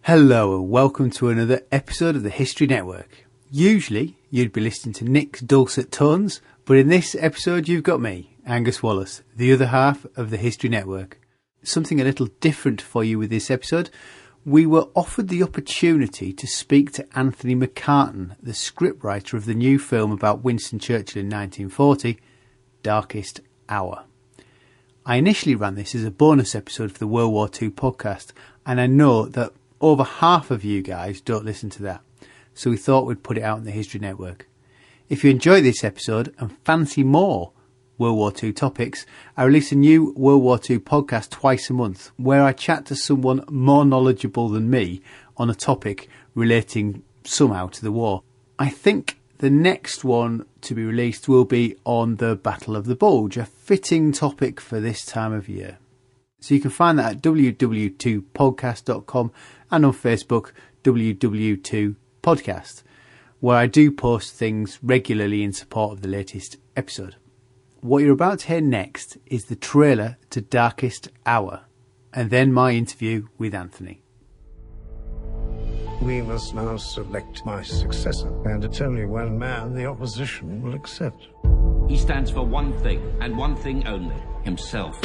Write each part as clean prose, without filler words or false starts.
Hello and welcome to another episode of the History Network. Usually you'd be listening to Nick's dulcet tones, but in this episode you've got me, Angus Wallace, the other half of the History Network. Something a little different for you with this episode. We were offered the opportunity to speak to Anthony McCarten, the scriptwriter of the new film about Winston Churchill in 1940, Darkest Hour. I initially ran this as a bonus episode for the World War II podcast, and I know that over half of you guys don't listen to that, so we thought we'd put it out on the History Network. If you enjoy this episode and fancy more World War II topics, I release a new World War II podcast twice a month where I chat to someone more knowledgeable than me on a topic relating somehow to the war. I think the next one to be released will be on the Battle of the Bulge, a fitting topic for this time of year. So you can find that at www.podcast.com and on Facebook, www.podcast, where I do post things regularly in support of the latest episode. What you're about to hear next is the trailer to Darkest Hour, and then my interview with Anthony. We must now select my successor, and it's only one man the opposition will accept. He stands for one thing, and one thing only, himself.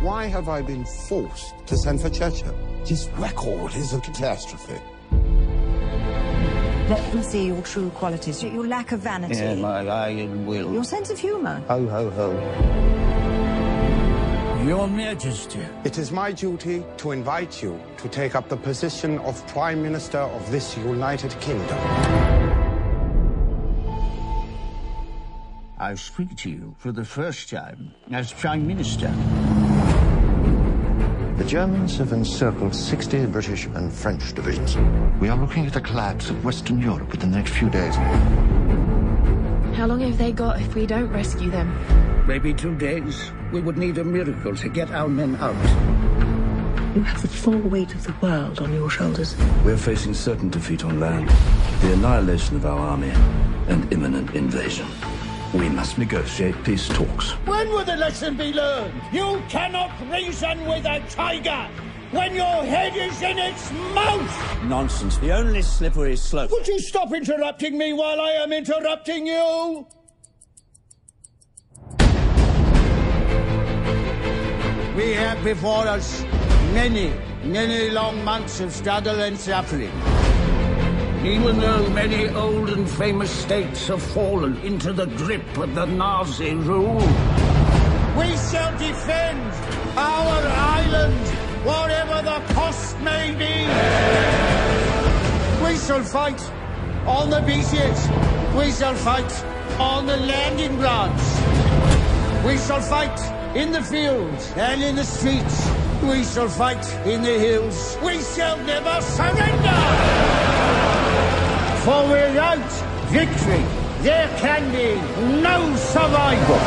Why have I been forced to send for Churchill? His record is a catastrophe. Let them see your true qualities, your lack of vanity. Yeah, my iron will. Your sense of humour. Ho, ho, ho. Your Majesty. It is my duty to invite you to take up the position of Prime Minister of this United Kingdom. I speak to you for the first time as Prime Minister. The Germans have encircled 60 British and French divisions. We are looking at a collapse of Western Europe within the next few days. How long have they got if we don't rescue them? Maybe 2 days. We would need a miracle to get our men out. You have the full weight of the world on your shoulders. We're facing certain defeat on land, the annihilation of our army, and imminent invasion. We must negotiate peace talks. When will the lesson be learned? You cannot reason with a tiger when your head is in its mouth! Nonsense. The only slippery slope. Would you stop interrupting me while I am interrupting you? We have before us many long months of struggle and suffering. Even though many old and famous states have fallen into the grip of the Nazi rule, we shall defend our island, whatever the cost may be. We shall fight on the beaches. We shall fight on the landing grounds. We shall fight in the fields and in the streets. We shall fight in the hills. We shall never surrender! For without victory, there can be no survival.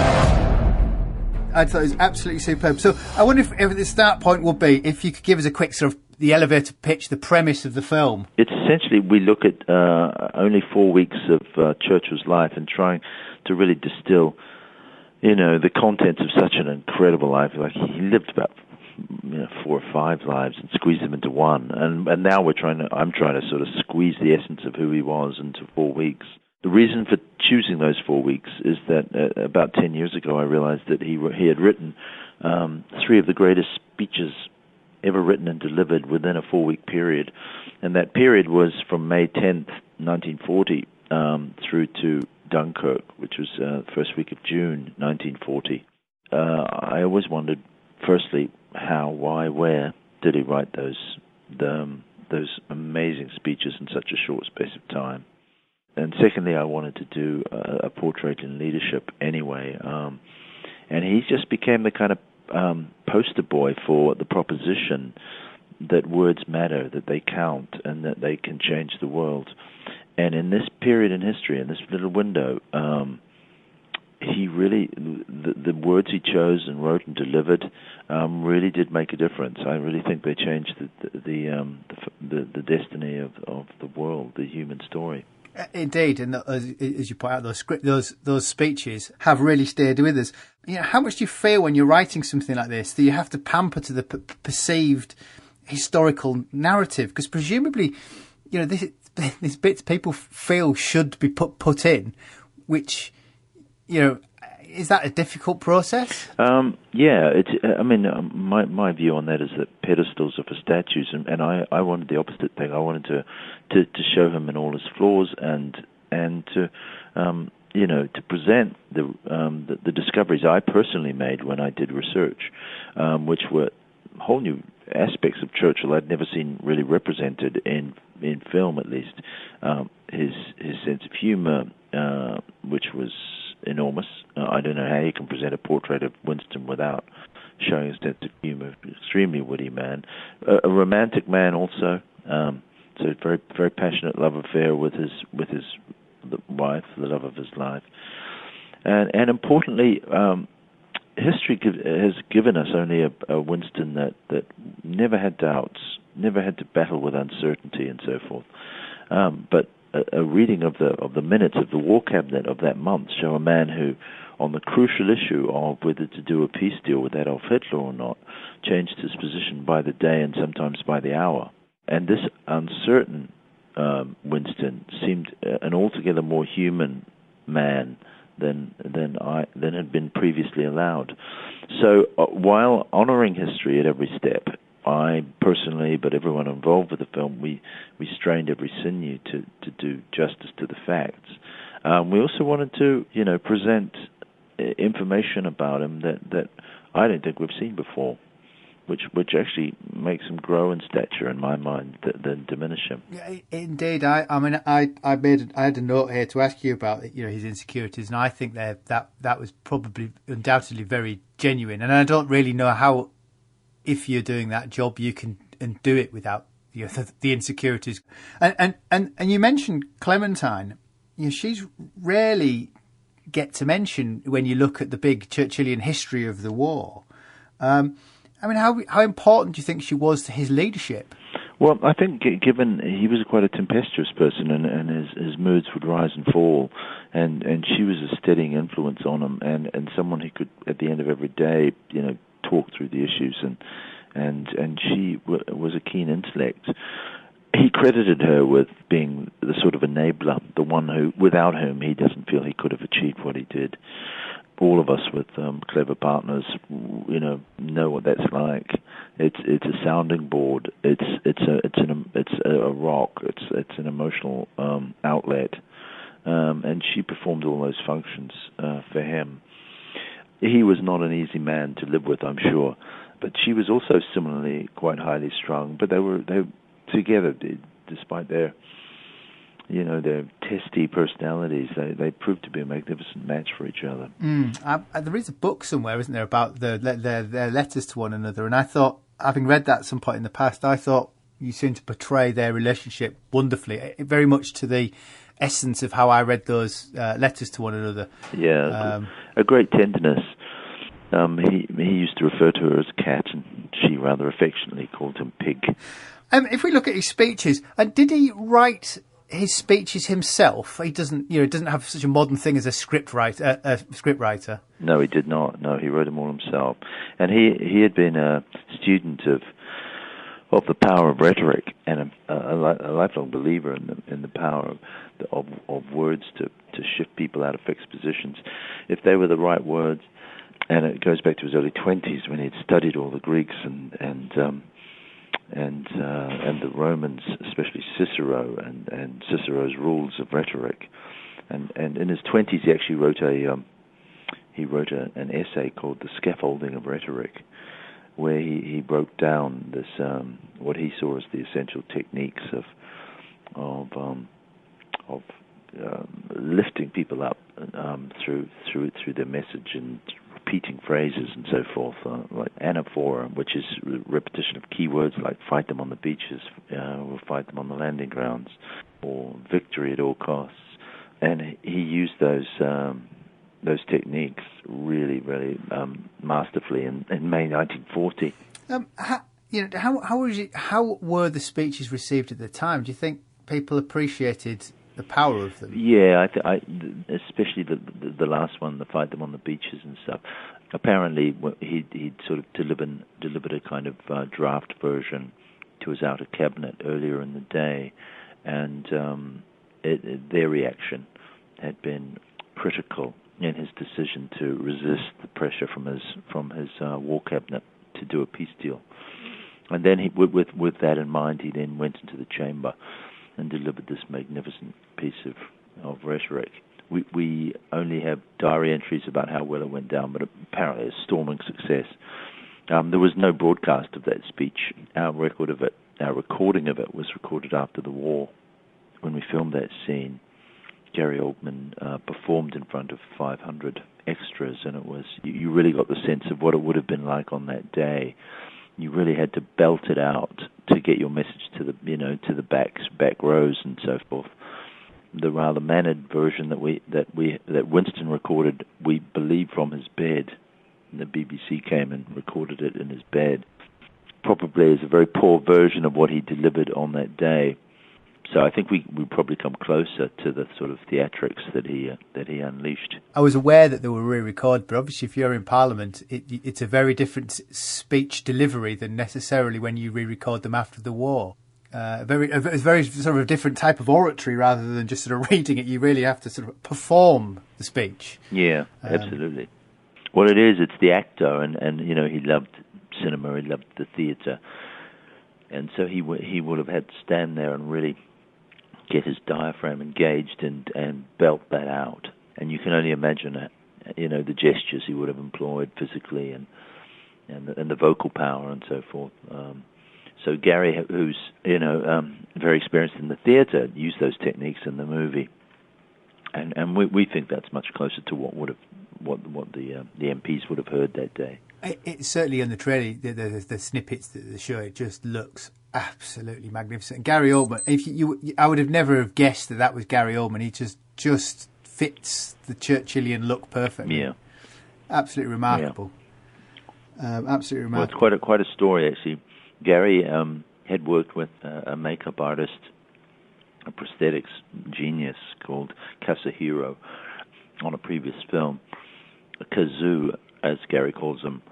I thought it was absolutely superb. So I wonder if the start point would be, if you could give us a quick sort of the elevator pitch, the premise of the film. It's essentially, we look at only 4 weeks of Churchill's life and trying to really distill, the contents of such an incredible life. Like, he lived about 4 or 5 lives and squeeze them into one. And now I'm trying to sort of squeeze the essence of who he was into 4 weeks. The reason for choosing those 4 weeks is that about 10 years ago I realized that he had written 3 of the greatest speeches ever written and delivered within a 4-week period. And that period was from May 10th, 1940 through to Dunkirk, which was the first week of June, 1940. I always wondered, firstly, how, why, where did he write those amazing speeches in such a short space of time? And secondly, I wanted to do a portrait in leadership anyway. And he just became the kind of poster boy for the proposition that words matter, that they count, and that they can change the world. And in this period in history, in this little window, he really, the words he chose and wrote and delivered really did make a difference. I really think they changed the destiny of the world, the human story. Indeed, and as you point out, those speeches have really stayed with us. How much do you feel when you're writing something like this that you have to pamper to the perceived historical narrative? Because presumably, these bits people feel should be put in, which, is that a difficult process? Yeah, my view on that is that pedestals are for statues, and I wanted the opposite thing. I wanted to show him in all his flaws, and to to present the discoveries I personally made when I did research, which were whole new aspects of Churchill I'd never seen really represented in film, at least. His sense of humour, which was enormous. I don't know how you can present a portrait of Winston without showing his sense of humour. Extremely witty man, a romantic man also. So very very passionate love affair with his wife, the love of his life, and importantly, history has given us only a Winston that never had doubts, never had to battle with uncertainty and so forth. But a reading of the minutes of the War Cabinet of that month show a man who, on the crucial issue of whether to do a peace deal with Adolf Hitler or not, changed his position by the day and sometimes by the hour. And this uncertain Winston seemed an altogether more human man than had been previously allowed. So while honouring history at every step, I personally, but everyone involved with the film, we strained every sinew to do justice to the facts. We also wanted to, present information about him that I don't think we've seen before, which actually makes him grow in stature in my mind than diminish him. Indeed, I had a note here to ask you about his insecurities, and I think that was probably undoubtedly very genuine. And I don't really know how, if you're doing that job, you can do it without the insecurities. And you mentioned Clementine. She's rarely get to mention when you look at the big Churchillian history of the war. How important do you think she was to his leadership? Well, I think given he was quite a tempestuous person, and his moods would rise and fall, and she was a steadying influence on him, and someone who could, at the end of every day, talk through the issues, and she was a keen intellect. He credited her with being the sort of enabler, the one who, without whom, he doesn't feel he could have achieved what he did. All of us with clever partners, know what that's like. It's a sounding board. It's a rock. It's an emotional outlet, and she performed all those functions for him. He was not an easy man to live with, I'm sure, but she was also similarly quite highly strung. But they were together, despite their testy personalities. They proved to be a magnificent match for each other. There is a book somewhere, isn't there, about their letters to one another? And I thought, having read that at some point in the past, I thought you seemed to portray their relationship wonderfully, very much to the essence of how I read those letters to one another. Yeah, a great tenderness. He used to refer to her as cat, and she rather affectionately called him pig. If we look at his speeches, did he write his speeches himself? He doesn't have such a modern thing as a script writer. No, he did not. No, he wrote them all himself, and he had been a student of the power of rhetoric, and a lifelong believer in the power of words to shift people out of fixed positions, if they were the right words. And it goes back to his early 20s when he'd studied all the Greeks and the Romans, especially Cicero and Cicero's rules of rhetoric. And in his 20s, he actually wrote an essay called "The Scaffolding of Rhetoric," where he broke down this what he saw as the essential techniques of lifting people up through their message and repeating phrases and so forth, like anaphora, which is repetition of keywords like "fight them on the beaches," or "fight them on the landing grounds," or "victory at all costs." And he used those techniques really, really masterfully in May 1940. How were the speeches received at the time? Do you think people appreciated the power of them. Yeah, especially the last one, the fight them on the beaches and stuff. Apparently, he'd sort of delivered a kind of draft version to his outer cabinet earlier in the day, and their reaction had been critical in his decision to resist the pressure from his war cabinet to do a peace deal. And then with that in mind, he then went into the chamber and delivered this magnificent piece of rhetoric. We only have diary entries about how well it went down, but apparently a storming success. There was no broadcast of that speech. Our recording of it was recorded after the war. When we filmed that scene, Gary Oldman performed in front of 500 extras, and it was, you really got the sense of what it would have been like on that day. You really had to belt it out to get your message to the back rows and so forth. The rather mannered version that Winston recorded, we believe, from his bed. And the BBC came and recorded it in his bed. Probably is a very poor version of what he delivered on that day. So I think we probably come closer to the sort of theatrics that he unleashed. I was aware that they were re-recorded, but obviously if you're in Parliament, it's a very different speech delivery than necessarily when you re-record them after the war. A very sort of a different type of oratory rather than just sort of reading it. You really have to sort of perform the speech. Yeah, absolutely. Well, it's the actor, and he loved cinema, he loved the theatre, and so he would have had to stand there and really get his diaphragm engaged and belt that out. And you can only imagine the gestures he would have employed physically and the vocal power and so forth. So Gary, who's very experienced in the theatre, used those techniques in the movie, and we think that's much closer to what the MPs would have heard that day. It certainly in the trailer, the snippets that they show, it just looks absolutely magnificent. And Gary Oldman, I would have never have guessed that was Gary Oldman. He just fits the Churchillian look perfectly. Yeah, absolutely remarkable. Yeah. Absolutely remarkable. Well, it's quite a story actually. Gary had worked with a makeup artist, a prosthetics genius called Kasahiro on a previous film. Kazoo, as Gary calls him,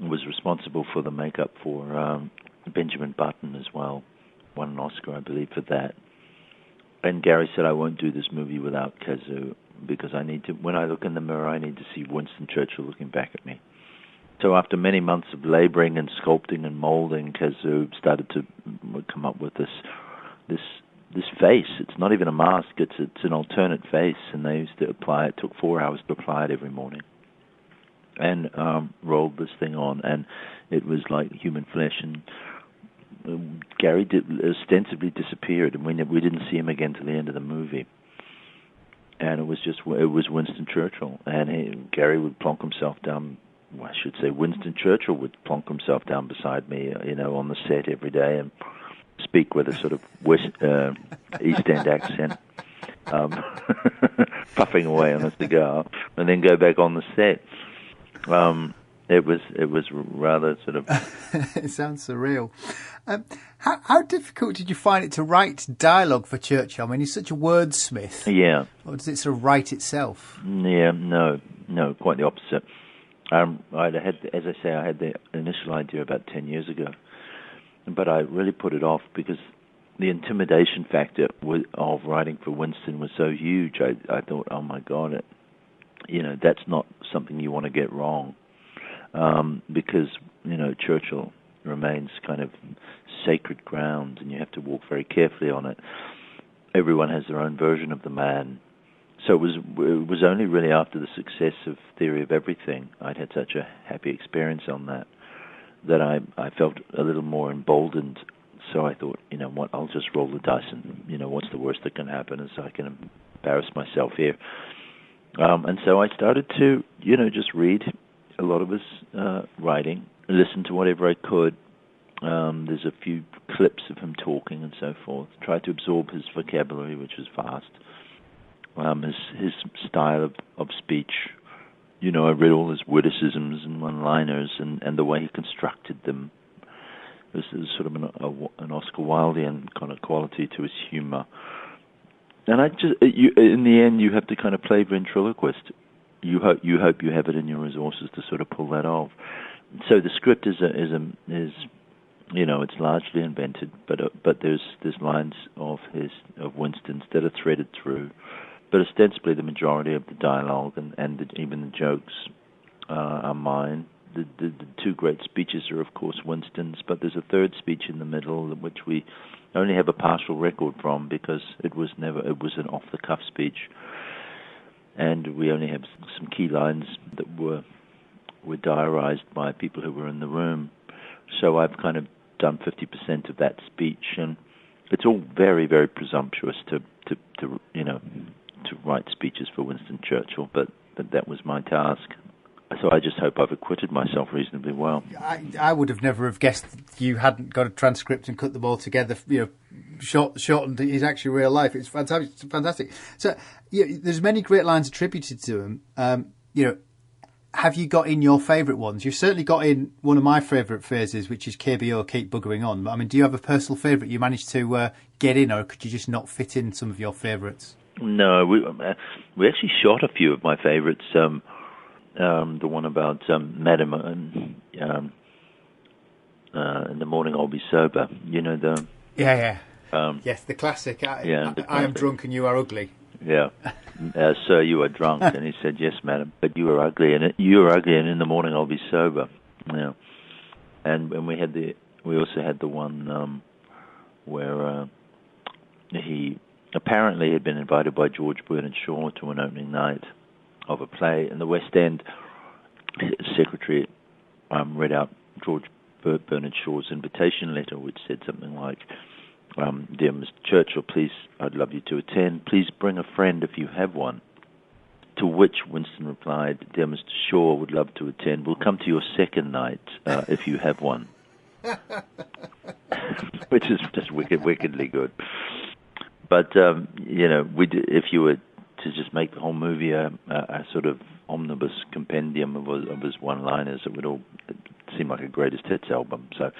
was responsible for the makeup for Benjamin Button as well. Won an Oscar, I believe, for that. And Gary said, I won't do this movie without Kazoo because when I look in the mirror, I need to see Winston Churchill looking back at me. So after many months of laboring and sculpting and molding, Kazoo started to come up with this face. It's not even a mask, it's an alternate face, and they used to apply it. It took 4 hours to apply it every morning. And rolled this thing on, and it was like human flesh. And Gary ostensibly disappeared, and we didn't see him again till the end of the movie. And it was Winston Churchill, and Gary would plonk himself down. Well, I should say Winston Churchill would plonk himself down beside me, on the set every day, and speak with a sort of East End accent, puffing away on a cigar, and then go back on the set. It was rather sort of. It sounds surreal. How difficult did you find it to write dialogue for Churchill? I mean, he's such a wordsmith. Yeah. Or does it sort of write itself? Yeah, no, quite the opposite. I had the initial idea about 10 years ago, but I really put it off because the intimidation factor of writing for Winston was so huge. I thought, oh my God, that's not something you want to get wrong, because Churchill remains kind of sacred ground, and you have to walk very carefully on it. Everyone has their own version of the man. So it was only really after the success of Theory of Everything, I'd had such a happy experience on that I felt a little more emboldened. So I thought, what, I'll just roll the dice, and what's the worst that can happen is I can embarrass myself here. And so I started to, just read a lot of his writing, listen to whatever I could. There's a few clips of him talking and so forth. Try to absorb his vocabulary, which was vast. His style of speech. I read all his witticisms and one-liners and the way he constructed them. There's sort of an Oscar Wildean kind of quality to his humor. And in the end, you have to kind of play ventriloquist. You hope you have it in your resources to sort of pull that off. So the script is it's largely invented, but there's lines of Winston's that are threaded through. But ostensibly, the majority of the dialogue and even the jokes are mine. The two great speeches are, of course, Winston's, but there's a third speech in the middle, which we only have a partial record from because it was an off-the-cuff speech, and we only have some key lines that were diarized by people who were in the room. So I've kind of done 50% of that speech, and it's all very, very presumptuous to write speeches for Winston Churchill, but that was my task. So I just hope I've acquitted myself reasonably well. I would have never have guessed you hadn't got a transcript and cut them all together, shortened his actual real life. It's fantastic. It's fantastic. So there's many great lines attributed to him. Have you got in your favourite ones? You've certainly got in one of my favourite phrases, which is KBO, keep buggering on. I mean, do you have a personal favourite you managed to get in, or could you just not fit in some of your favourites? No, we actually shot a few of my favourites. The one about Madam, in the morning I'll be sober. Yes, the classic. I am drunk and you are ugly. Yeah, sir, you are drunk, and he said, "Yes, madam, but you are ugly, and in the morning I'll be sober." Yeah, and we also had the one where he apparently had been invited by George Bernard Shaw to an opening night of a play in the West End. His secretary read out George Bernard Shaw's invitation letter, which said something like, "Dear Mr. Churchill, please, I'd love you to attend. Please bring a friend if you have one." To which Winston replied, "Dear Mr. Shaw, would love to attend. We'll come to your second night if you have one." Which is just wickedly good. But if you were to just make the whole movie a sort of omnibus compendium of his one-liners, it would all seem like a greatest hits album. So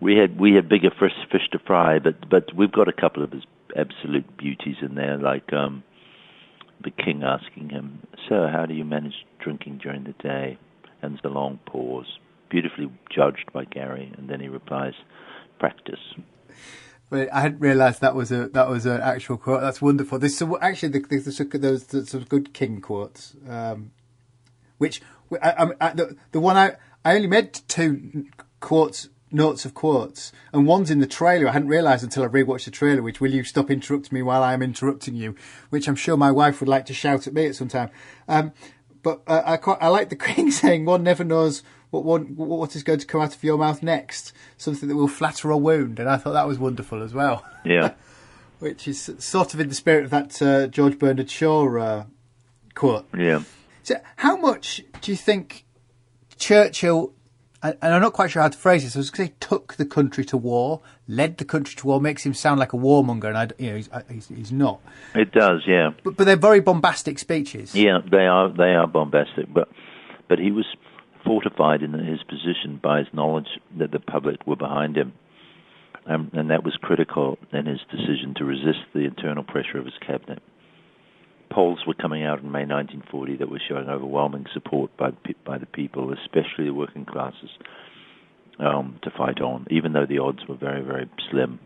we had bigger fish to fry, but we've got a couple of his absolute beauties in there, like the king asking him, "Sir, how do you manage drinking during the day?" And there's a long pause, beautifully judged by Gary, and then he replies, "Practice." But I hadn't realised that was an actual quote. That's wonderful. There's some good King quotes, which the one I only made two notes of quotes, and one's in the trailer. I hadn't realised until I rewatched the trailer, which "Will you stop interrupting me while I am interrupting you?" which I'm sure my wife would like to shout at me at some time. But I like the King saying, "One never knows what is going to come out of your mouth next, something that will flatter or wound," and I thought that was wonderful as well. Yeah. Which is sort of in the spirit of that George Bernard Shaw quote. Yeah. So how much do you think Churchill, and I'm not quite sure how to phrase this, I was going to say took the country to war, led the country to war, makes him sound like a warmonger, and he's not. It does, yeah. But they're very bombastic speeches. Yeah, they are bombastic, but he was fortified in his position by his knowledge that the public were behind him, and that was critical in his decision to resist the internal pressure of his cabinet. Polls were coming out in May 1940 that were showing overwhelming support by the people, especially the working classes, to fight on, even though the odds were very, very slim.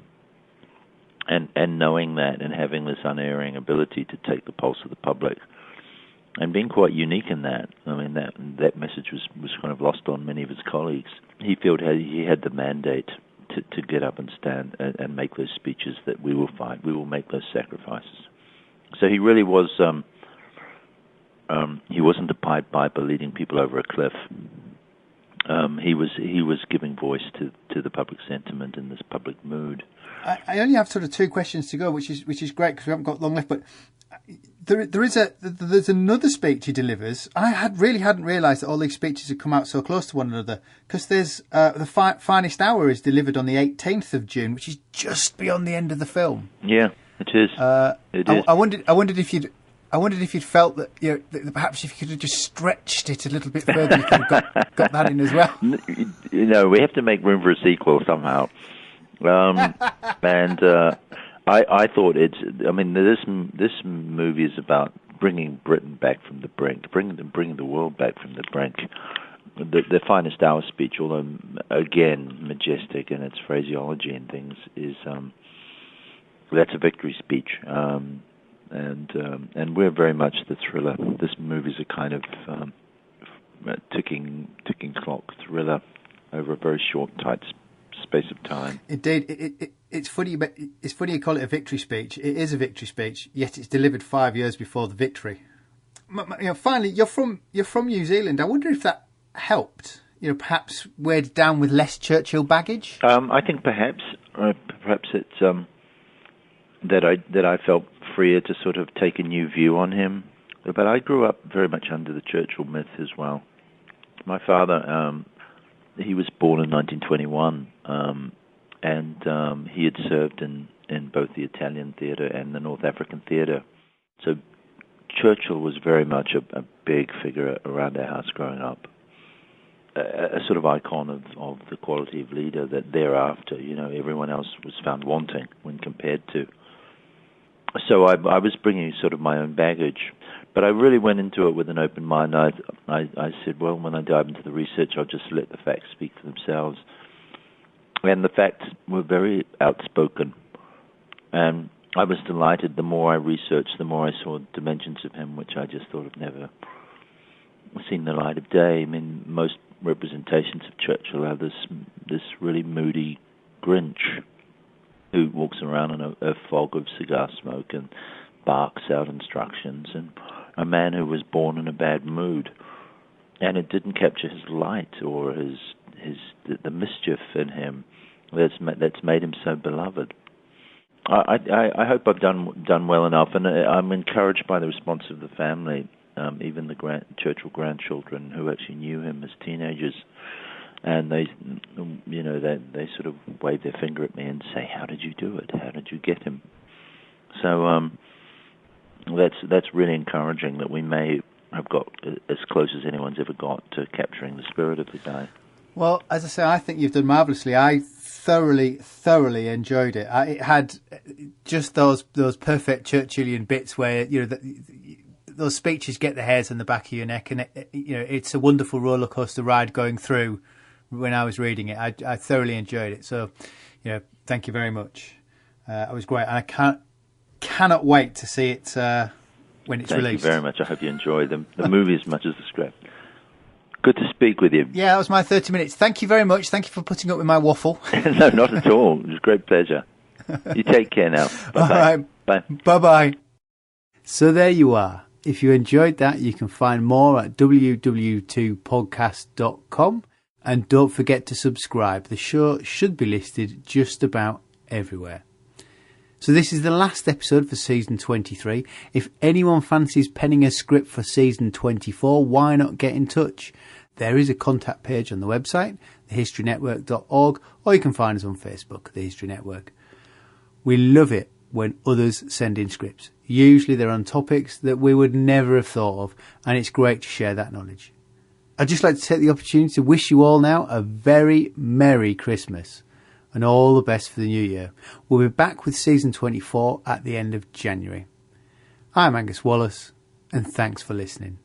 And knowing that and having this unerring ability to take the pulse of the public, and being quite unique in that. I mean, that message was kind of lost on many of his colleagues. He felt he had the mandate to get up and stand and make those speeches that we will fight, we will make those sacrifices. So he really was, he wasn't a Pied Piper leading people over a cliff. He was giving voice to the public sentiment and this public mood. I only have sort of two questions to go, which is great because we haven't got long left, but there's another speech he delivers. I hadn't realised that all these speeches had come out so close to one another, because there's the finest hour is delivered on the 18th of June, which is just beyond the end of the film. Yeah, it is. It is. I wondered if you'd felt that, that perhaps if you could have just stretched it a little bit further, you could have got that in as well. We have to make room for a sequel somehow. And I thought it's. I mean, this movie is about bringing Britain back from the brink, bringing the world back from the brink. The finest hour speech, although again majestic in its phraseology and things, is that's a victory speech, and we're very much the thriller. This movie is a kind of ticking clock thriller over a very short, tight space of time. Indeed, it's funny. It's funny you call it a victory speech. It is a victory speech, yet it's delivered 5 years before the victory. Finally, you're from New Zealand. I wonder if that helped. Perhaps weighed down with less Churchill baggage. I think perhaps it's that I felt freer to sort of take a new view on him. But I grew up very much under the Churchill myth as well. My father, he was born in 1921, and he had served in both the Italian theatre and the North African theatre. So Churchill was very much a big figure around our house growing up. A sort of icon of the quality of leader that thereafter, everyone else was found wanting when compared to. So I was bringing sort of my own baggage, but I really went into it with an open mind. I said, well, when I dive into the research, I'll just let the facts speak for themselves. And the facts were very outspoken. And I was delighted. The more I researched, the more I saw dimensions of him, which I just thought had never seen the light of day. I mean, most representations of Churchill have this really moody Grinch who walks around in a fog of cigar smoke and barks out instructions, and a man who was born in a bad mood. And it didn't capture his light or the mischief in him that's made him so beloved. I hope I've done well enough, and I'm encouraged by the response of the family. Even the Churchill grandchildren who actually knew him as teenagers, and they sort of wave their finger at me and say, "How did you do it? How did you get him?" So that's really encouraging that we may have got as close as anyone's ever got to capturing the spirit of the guy. Well, as I say, I think you've done marvellously. I thoroughly enjoyed it. It had just those perfect Churchillian bits where those speeches get the hairs on the back of your neck, and it's a wonderful roller coaster ride going through. When I was reading it, I thoroughly enjoyed it. So, thank you very much. It was great, and I cannot wait to see it when it's released. Thank you very much. I hope you enjoy the movie as much as the script. Good to speak with you. Yeah, that was my 30 minutes. Thank you very much. Thank you for putting up with my waffle. No, not at all. It was a great pleasure. You take care now. Bye-bye. All right. Bye. Bye-bye. So there you are. If you enjoyed that, you can find more at ww2podcast.com. And don't forget to subscribe. The show should be listed just about everywhere. So this is the last episode for season 23. If anyone fancies penning a script for season 24, why not get in touch? There is a contact page on the website, thehistorynetwork.org, or you can find us on Facebook, The History Network. We love it when others send in scripts. Usually they're on topics that we would never have thought of, and it's great to share that knowledge. I'd just like to take the opportunity to wish you all now a very Merry Christmas and all the best for the new year. We'll be back with season 24 at the end of January. I'm Angus Wallace, and thanks for listening.